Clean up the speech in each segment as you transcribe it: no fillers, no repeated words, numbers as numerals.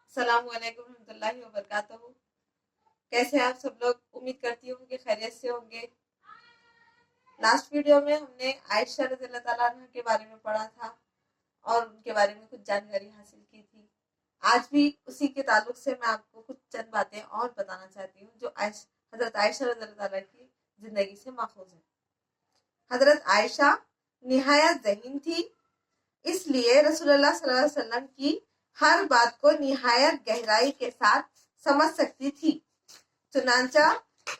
अस्सलाम वालेकुम रहमतुल्लाहि व बरकातहू। कैसे हैं आप सब लोग? उम्मीद करती हूँ कि खैरियत से होंगे। लास्ट वीडियो में हमने आयशा रज़ियल्लाहु ताला अन्हा के बारे में पढ़ा था और उनके बारे में कुछ जानकारी हासिल की थी। आज भी उसी के ताल्लुक से मैं आपको कुछ चंद बातें और बताना चाहती हूँ जो हजरत आयशा रज़ियल्लाहु ताला की जिंदगी से माखूज है। हजरत आयशा निहायत ज़हीन थी, इसलिए रसूलुल्लाह सल्लल्लाहु अलैहि वसल्लम की हर बात को निहायत गहराई के साथ समझ सकती थी। चुनांचा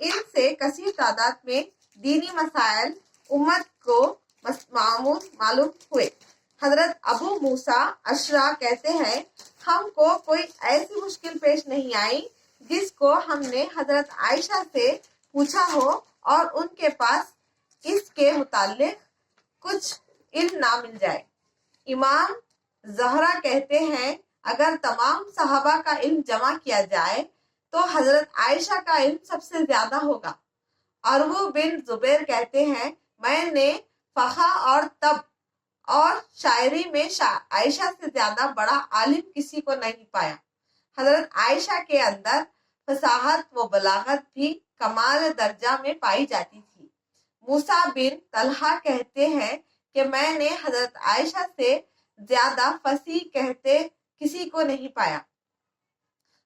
इनसे कसीर तादाद में दीनी मसाइल उम्मत को मालूम हुए। हजरत अबू मूसा अशरा कहते हैं, हमको कोई ऐसी मुश्किल पेश नहीं आई जिसको हमने हजरत आयशा से पूछा हो और उनके पास इसके मुताल्लिक कुछ इल्म ना मिल जाए। इमाम ज़हरा कहते हैं, अगर तमाम सहाबा का इल्म जमा किया जाए तो हजरत आयशा का इल्म सबसे ज्यादा होगा। अरवू बिन जुबैर कहते हैं, मैंने फखा और तब और शायरी में आयशा से ज्यादा बड़ा आलिम किसी को नहीं पाया। हजरत आयशा के अंदर फसाहत व बलागत भी कमाल दर्जा में पाई जाती थी। मूसा बिन तलहा कहते हैं कि मैंने हजरत आयशा से ज्यादा फसी कहते किसी को नहीं पाया।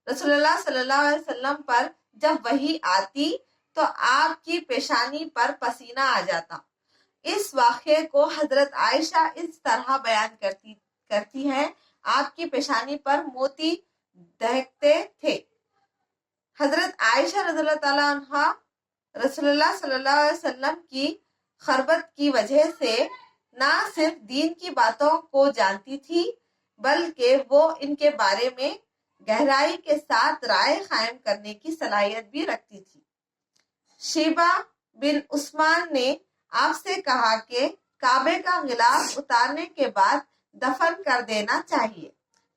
रसूलुल्लाह सल्लल्लाहु अलैहि वसल्लम पर जब वही आती तो आपकी पेशानी पर पसीना आ जाता। इस वाक़े को हजरत आयशा इस तरह बयान करती है, आपकी पेशानी पर मोती दहकते थे। हजरत आयशा रज़ियल्लाहु ताला अन्हा रसूलुल्लाह सल्लल्लाहु अलैहि वसल्लम की खरबत की वजह से ना सिर्फ दीन की बातों को जानती थी बल्कि वो इनके बारे में गहराई के साथ राय कायम करने की सलाहियत भी रखती थी। शीबा बिन उस्मान ने आपसे कहा कि काबे का गिलाफ उतारने के बाद दफन कर देना चाहिए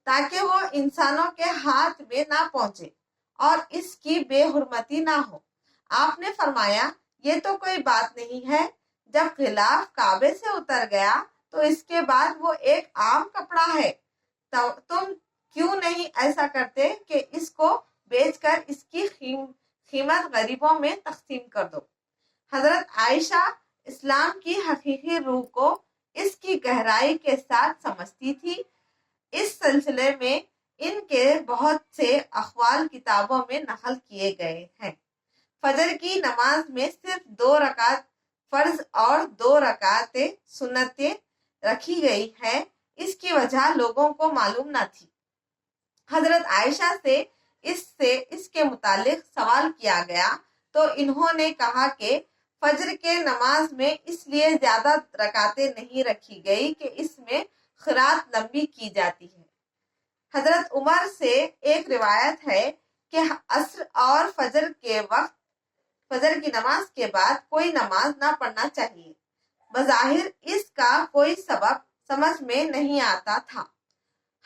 ताकि वो इंसानों के हाथ में ना पहुंचे और इसकी बेहुरमती ना हो। आपने फरमाया, ये तो कोई बात नहीं है, जब गिलाफ काबे से उतर गया तो इसके बाद वो एक आम कपड़ा है, तो तुम क्यों नहीं ऐसा करते कि इसको बेचकर इसकी कीमत गरीबों में तकसीम कर दो। हजरत आयशा इस्लाम की हकीकी रूह को इसकी गहराई के साथ समझती थी। इस सिलसिले में इनके बहुत से अखवाल किताबों में नकल किए गए हैं। फजर की नमाज में सिर्फ 2 रकात फर्ज और 2 रकातें सुन्नतें रखी गई है, इसकी वजह लोगों को मालूम न थी। हजरत आयशा से इसके मुतालिक सवाल किया गया तो इन्होंने कहा कि फजर के नमाज में इसलिए ज्यादा रकातें नहीं रखी गई कि इसमें खिरात लंबी की जाती है। हजरत उमर से एक रिवायत है कि असर और फजर के वक्त फजर की नमाज के बाद कोई नमाज ना पढ़ना चाहिए। बज़ाहिर इसका कोई सबब समझ में नहीं आता था।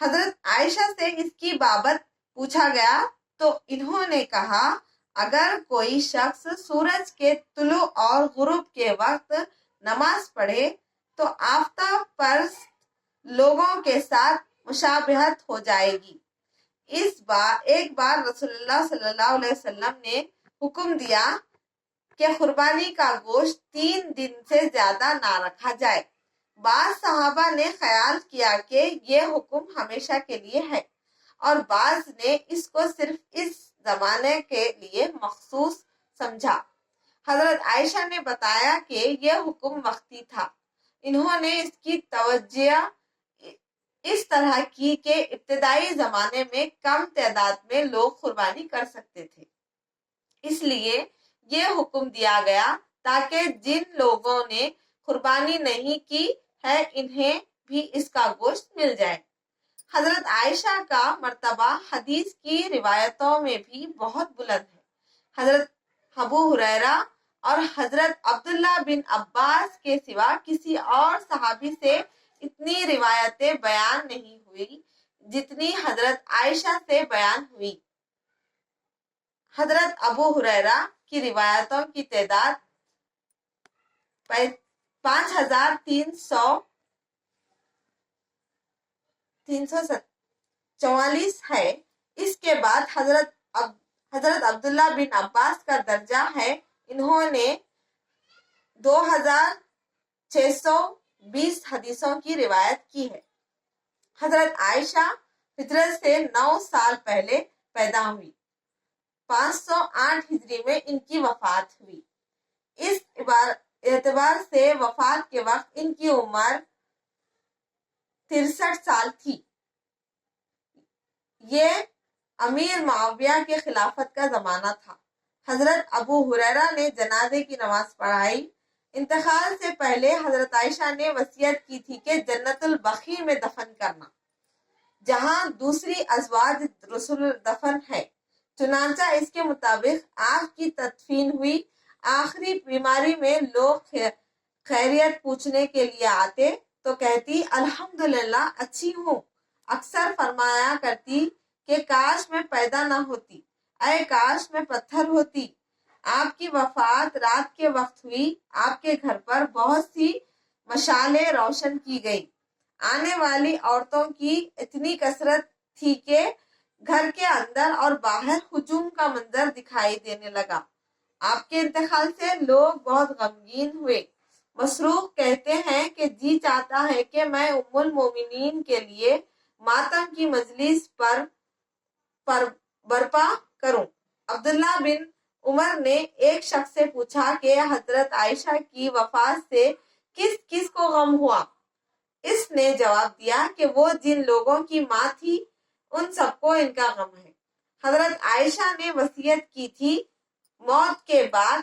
हजरत आयशा से इसकी बाबत पूछा गया तो इन्होंने कहा, अगर कोई शख्स सूरज के तुलू और गुरूब के वक्त नमाज पढ़े तो आफताब पर लोगों के साथ मुशाबहत हो जाएगी। एक बार रसूलुल्लाह सल्लल्लाहु अलैहि वसल्लम ने हुक्म दिया कि कुर्बानी का गोश्त 3 दिन से ज्यादा ना रखा जाए। बाज सहाबा ने ख्याल किया कि ये हुक्म हमेशा के लिए है और बाज ने इसको सिर्फ इस जमाने के लिए मखसूस समझा। हजरत आयशा ने बताया कि यह हुक्म वक्ती था। इन्होंने इसकी तवज्जो इस तरह की कि इब्तदाई जमाने में कम तादाद में लोग कुर्बानी कर सकते थे, इसलिए ये हुक्म दिया गया ताकि जिन लोगों ने कुर्बानी नहीं की है इन्हें भी इसका गोश्त मिल जाए। हजरत आयशा का मर्तबा हदीस की रिवायतों में भी बहुत बुलंद है। हजरत अबू हुरैरा और हजरत अब्दुल्ला बिन अब्बास के सिवा किसी और सहाबी से इतनी रिवायतें बयान नहीं हुई जितनी हजरत आयशा से बयान हुई। हजरत अबू हुरैरा की रिवायतों की तादाद 5344 है। اس کے بعد حضرت عبداللہ بن عباس کا درجہ ہے، انہوں نے 2620 حدیثوں کی روایت کی ہے۔ حضرت عائشہ فطرت سے 9 سال پہلے پیدا ہوئی، 508 ہجری میں ان کی وفات ہوئی۔ اس اعتبار سے وفات کے وقت ان کی عمر 63 سال تھی۔ یہ امیر معاویہ کے خلافت کا زمانہ تھا۔ حضرت ابو ہریرہ نے جنازے کی نماز پڑھائی۔ انتقال سے پہلے حضرت عائشہ نے وصیت کی تھی کہ جنت البقیع میں دفن کرنا، جہاں دوسری ازواج رسول دفن ہے۔ چنانچہ اس کے مطابق آپ کی تدفین ہوئی۔ آخری بیماری میں لوگ خیریت پوچھنے کے لیے آتے تو کہتی الحمدللہ اچھی ہوں۔ اکثر فرمایا کرتی کہ کاش میں پیدا نہ ہوتی، اے کاش میں پتھر ہوتی۔ آپ کی وفات رات کے وقت ہوئی۔ آپ کے گھر پر بہت سی مشالیں روشن کی گئی۔ آنے والی عورتوں کی اتنی کثرت تھی کہ گھر کے اندر اور باہر ہجوم کا منظر دکھائی دینے لگا۔ آپ کے انتقال سے لوگ بہت غمگین ہوئے۔ مسروق کہتے ہیں کہ جی چاہتا ہے کہ میں ام المومنین کے لیے ماتم کی مجلس پر برپا کروں۔ عبداللہ بن عمر نے ایک شخص سے پوچھا کہ حضرت عائشہ کی وفات سے کس کس کو غم ہوا؟ اس نے جواب دیا کہ وہ جن لوگوں کی ماں تھی ان سب کو ان کا غم ہے۔ حضرت عائشہ نے وصیت کی تھی موت کے بعد